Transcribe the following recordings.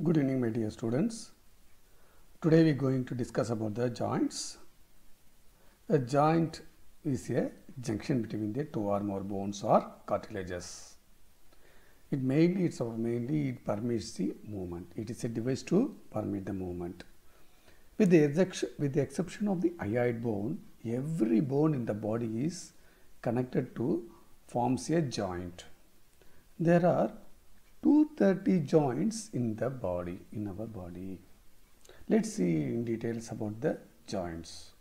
Good evening, my dear students. Today we are going to discuss about the joints. A joint is a junction between the two or more bones or cartilages. It mainly permits the movement. It is a device to permit the movement. With the exception of the hyoid bone, every bone in the body is connected to forms a joint. There are 230 joints in our body. Let's see in details about the joints.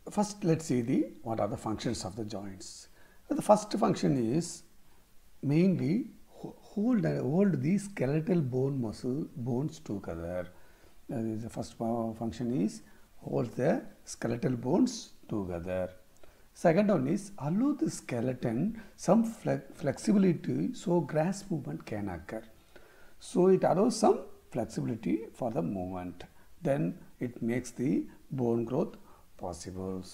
First, let's see what are the functions of the joints. The first function is mainly hold the skeletal bones together. The first function is hold the skeletal bones together. Second one is allow the skeleton some flexibility so grasp movement can occur. So it allows some flexibility for the movement. Then it makes the bone growth possible.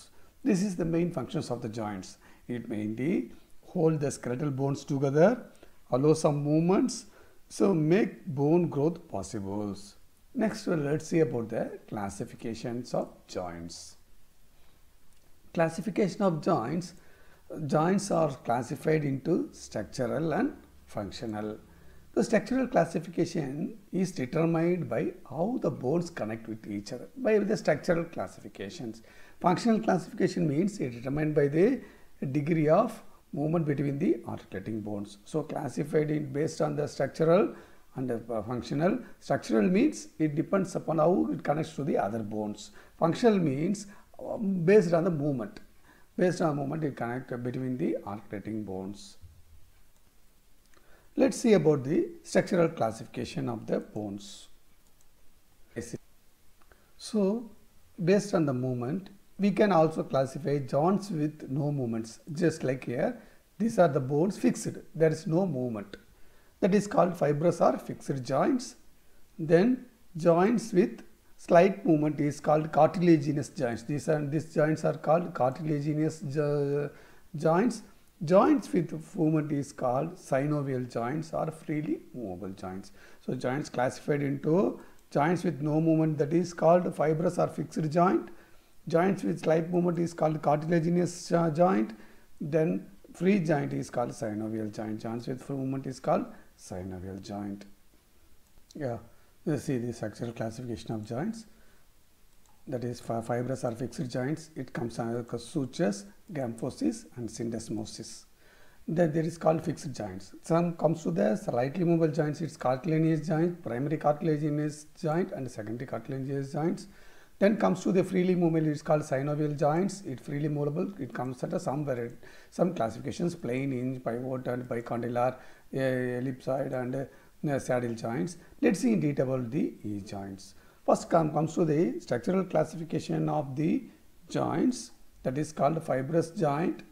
This is the main functions of the joints. It mainly hold the skeletal bones together, allow some movements, so make bone growth possible. Next, let's see about the classifications of joints. Classification of joints. Joints are classified into structural and functional. The structural classification is determined by how the bones connect with each other by the structural classifications. Functional classification means it is determined by the degree of movement between the articulating bones. So classified based on the structural and the functional. Structural means it depends upon how it connects to the other bones. Functional means based on the movement. Based on movement, it connects between the articulating bones. Let's see about the structural classification of the bones. So, based on the movement, we can also classify joints with no movements. Just like here, these are the bones fixed. There is no movement. That is called fibrous or fixed joints. Then joints with slight movement is called cartilaginous joints. These joints are called cartilaginous joints. Joints with movement is called synovial joints or freely movable joints. So joints classified into joints with no movement, that is called fibrous or fixed joint. Joints with slight movement is called cartilaginous joint. Then free joint is called synovial joint. Joints with free movement is called synovial joint. Let's see the structural classification of joints. That is for fibrous or fixed joints, it comes under sutures, gamphoses and syndesmosis. Then there is called fixed joints. Some comes to the slightly movable joints, it's cartilaginous joint, primary cartilaginous joint and secondary cartilaginous joints. Then comes to the freely movable, it's called synovial joints. It freely movable, it comes under some classifications, plain, hinge, pivot and bicondylar, ellipsoid and saddle joints. Let's see in detail about the joints. First comes to the structural classification of the joints, that is called fibrous joint.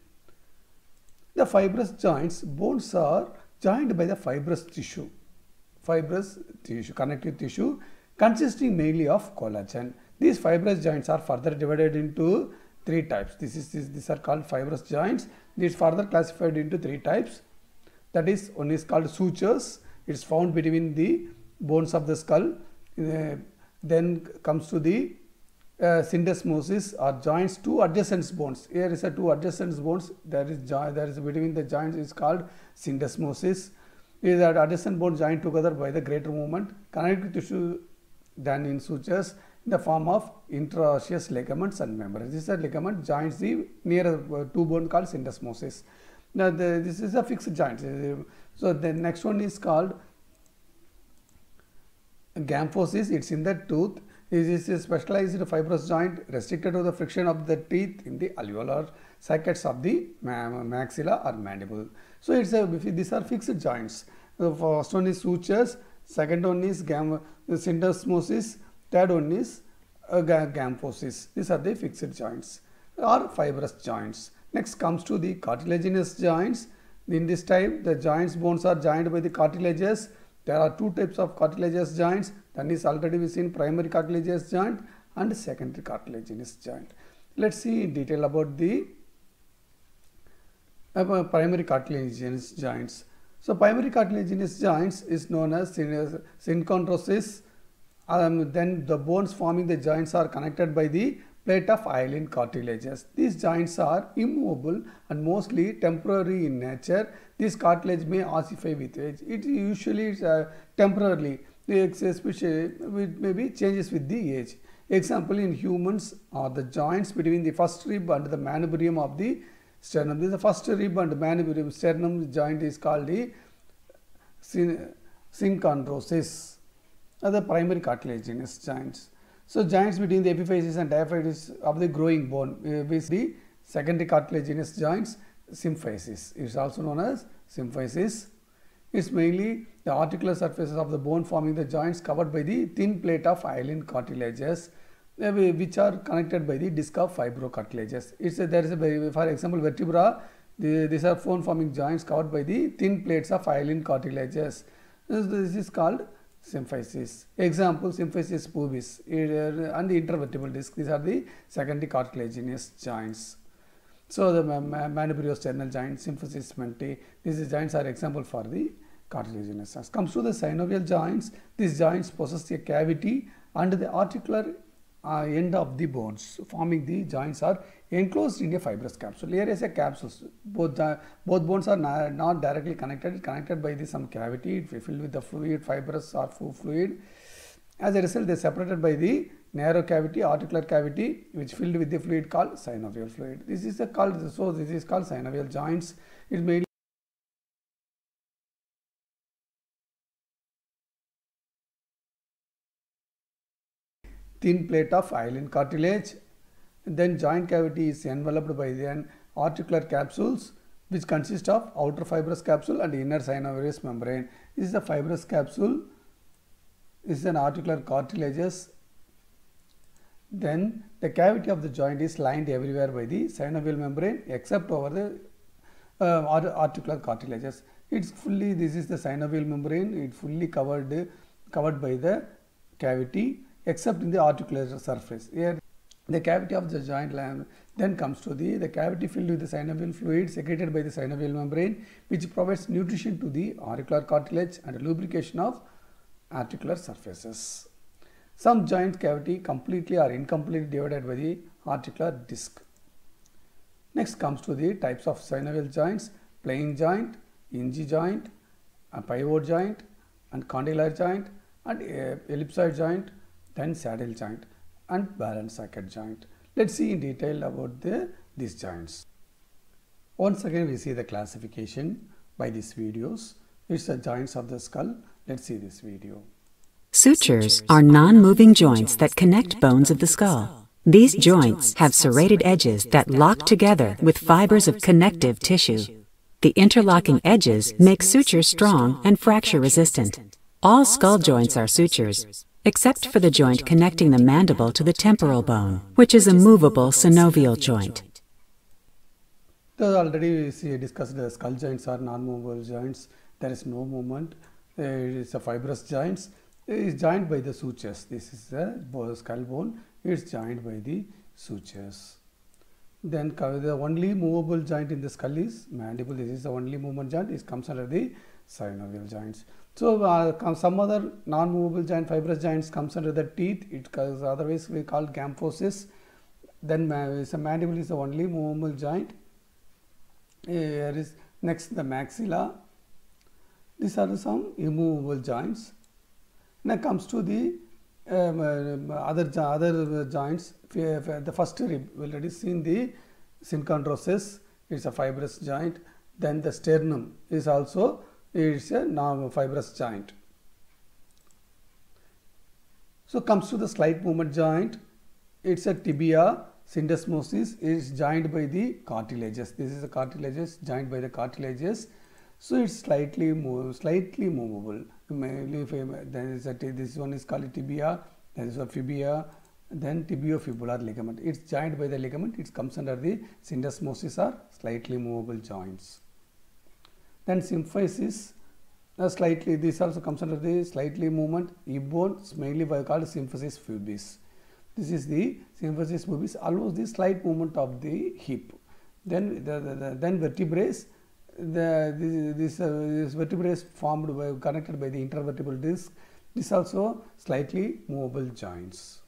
The fibrous joints, bones are joined by the fibrous tissue, connective tissue consisting mainly of collagen. These fibrous joints are further divided into three types. These are called fibrous joints. These further classified into three types. That is, one is called sutures. It is found between the bones of the skull. Then comes to the syndesmosis or joints, two adjacent bones. Here is a two adjacent bones. There is between the joints is called syndesmosis. These are adjacent bones joined together by the greater movement. Connective tissue done in sutures in the form of interosseous ligaments and membranes. This is a ligament joins the near two bone called syndesmosis. Now this is a fixed joint. So the next one is called gamphoses. It's in the tooth. This is a specialized fibrous joint restricted to the friction of the teeth in the alveolar saccades of the maxilla or mandible. So these are fixed joints. The first one is sutures, second one is syndesmosis, third one is gamphoses. These are the fixed joints or fibrous joints. Next comes to the cartilaginous joints. In this type, the joints bones are joined by the cartilages. There are two types of cartilaginous joints. One is already we seen primary cartilaginous joint and secondary cartilaginous joint. Let's see in detail about the primary cartilaginous joints. So primary cartilaginous joints is known as synchondrosis. Then the bones forming the joints are connected by the plate of hyaline cartilages. These joints are immovable and mostly temporary in nature. This cartilage may ossify with age. It usually is temporarily, especially maybe changes with the age. Example, in humans are the joints between the first rib and the manubrium of the sternum. This is the first rib and manubrium sternum joint is called the synchondrosis. The primary cartilaginous joints. So joints between the epiphysis and diaphysis of the growing bone, the secondary cartilaginous joints, symphysis. It is also known as symphysis. It is mainly the articular surfaces of the bone forming the joints covered by the thin plate of hyaline cartilages, which are connected by the disc of fibrocartilages. For example, vertebra, these are bone forming joints covered by the thin plates of hyaline cartilages. This is called symphysis. Example, symphysis pubis and the intervertebral disc. These are the secondary cartilaginous joints. So the manubriosternal joint, symphysis menti, these joints are example for the cartilaginous joints. Comes to the synovial joints. These joints possess a cavity and the articular end of the bones forming the joints are enclosed in a fibrous capsule. Here is a capsule. Both bones are not directly connected by some cavity filled with the fluid, fibrous or fluid. As a result, they are separated by the narrow cavity, articular cavity, which filled with the fluid called synovial fluid. This is called synovial joints. It mainly thin plate of hyaline cartilage. Then joint cavity is enveloped by the articular capsules, which consist of outer fibrous capsule and inner synovial membrane. This is a fibrous capsule. This is an articular cartilages. Then the cavity of the joint is lined everywhere by the synovial membrane except over the articular cartilages. It's fully, this is the synovial membrane. It's fully covered by the cavity except in the articular surface. Here the cavity of the joint then comes to the cavity filled with the synovial fluid secreted by the synovial membrane, which provides nutrition to the auricular cartilage and lubrication of articular surfaces. Some joint cavity completely or incompletely divided by the articular disc. Next comes to the types of synovial joints: plain joint, hinge joint, a pivot joint, and condylar joint, and ellipsoid joint, then saddle joint and balance socket joint. Let's see in detail about these joints. Once again, we see the classification by these videos. It's the joints of the skull. Let's see this video. Sutures are non-moving joints that connect bones of the skull. These joints have serrated edges that lock together with fibers of connective tissue. The interlocking edges make sutures strong and fracture resistant. All skull joints are sutures, except for the joint connecting the mandible to the temporal bone, which is a movable synovial joint. So already we discussed the skull joints are non-movable joints. There is no movement. It is a fibrous joints. It is joined by the sutures. This is the skull bone. It is joined by the sutures. Then the only movable joint in the skull is mandible. This is the only movement joint. It comes under the synovial joints. So some other non-movable joint, fibrous joints comes under the teeth. It is otherwise we call gamphosis. Then mandible is the only movable joint. Here is next the maxilla. These are some immovable joints. Now comes to the other joints. The first rib, we already seen the synchondrosis. It's a fibrous joint. Then the sternum is also a non-fibrous joint. So comes to the slight movement joint. It's a tibia. Syndesmosis is joined by the cartilages. This is the cartilages joined by the cartilages. So it's slightly movable. Mainly, this one is called tibia. There is a fibia. Then tibiofibular ligament. It's joined by the ligament. It comes under the syndesmosis or slightly movable joints. Then symphysis, this also comes under the slightly movement. Hip bone is mainly called symphysis pubis. This is the symphysis pubis, allows the slight movement of the hip. Then then vertebrae, this vertebrae is connected by the intervertebral disc. This also slightly movable joints.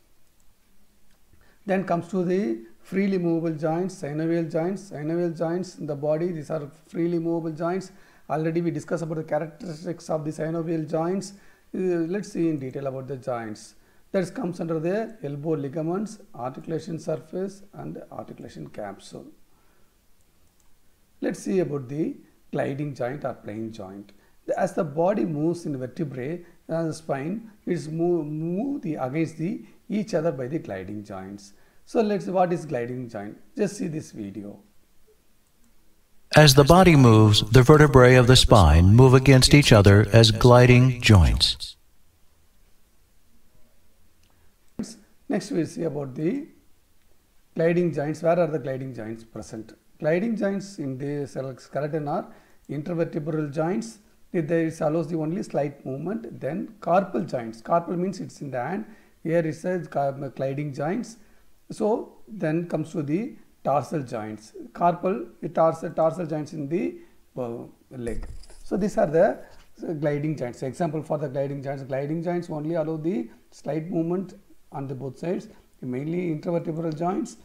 Then comes to the freely movable joints, synovial joints. Synovial joints in the body, these are freely movable joints. Already we discussed about the characteristics of the synovial joints. Let's see in detail about the joints. That comes under the elbow ligaments, articulation surface and articulation capsule. Let's see about the gliding joint or plane joint. As the body moves in vertebrae, the spine is move against each other by the gliding joints. So what is gliding joint? Just see this video. As the body moves, the vertebrae of the spine move against each other as gliding joints. Next we will see about the gliding joints. Where are the gliding joints present? Gliding joints in the skeleton are intervertebral joints. This allows the only slight movement. Then carpal joints. Carpal means it's in the hand. Here it says gliding joints. So then comes to the tarsal joints. Carpal, tarsal joints in the leg. So these are the gliding joints. Example for the gliding joints. Gliding joints only allow the slight movement on the both sides. Mainly intervertebral joints,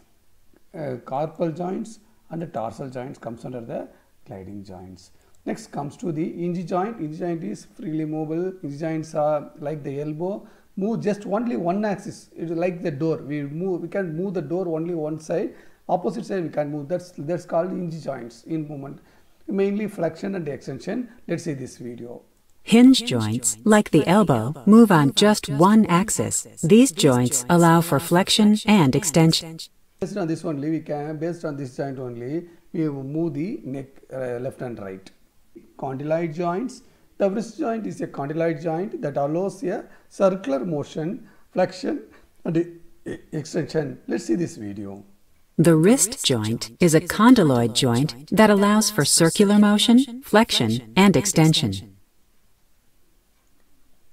carpal joints and the tarsal joints comes under the gliding joints. Next comes to the hinge joint. Hinge joint is freely movable. Hinge joints are like the elbow, move just only one axis. It is like the door. We can move the door only one side. Opposite side we can move. That's called hinge joints in movement. Mainly flexion and extension. Let's see this video. Hinge joints, like the elbow, move on just one axis. These joints allow for flexion and extension. Based on this only, based on this joint only, we move the neck left and right. Condyloid joints. The wrist joint is a condyloid joint that allows a circular motion, flexion and extension. Let's see this video. The wrist joint is a condyloid joint that allows for circular motion, flexion and extension.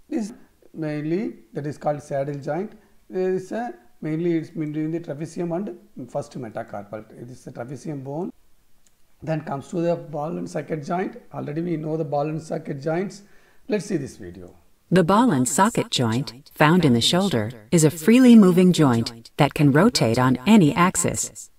This mainly that is called saddle joint. There is mainly it's between the trapezium and first metacarpal. It is the trapezium bone. Then comes to the ball and socket joint. Already we know the ball and socket joints. Let's see this video. The ball and socket joint, found in the shoulder, is a freely moving joint that can rotate on any axis.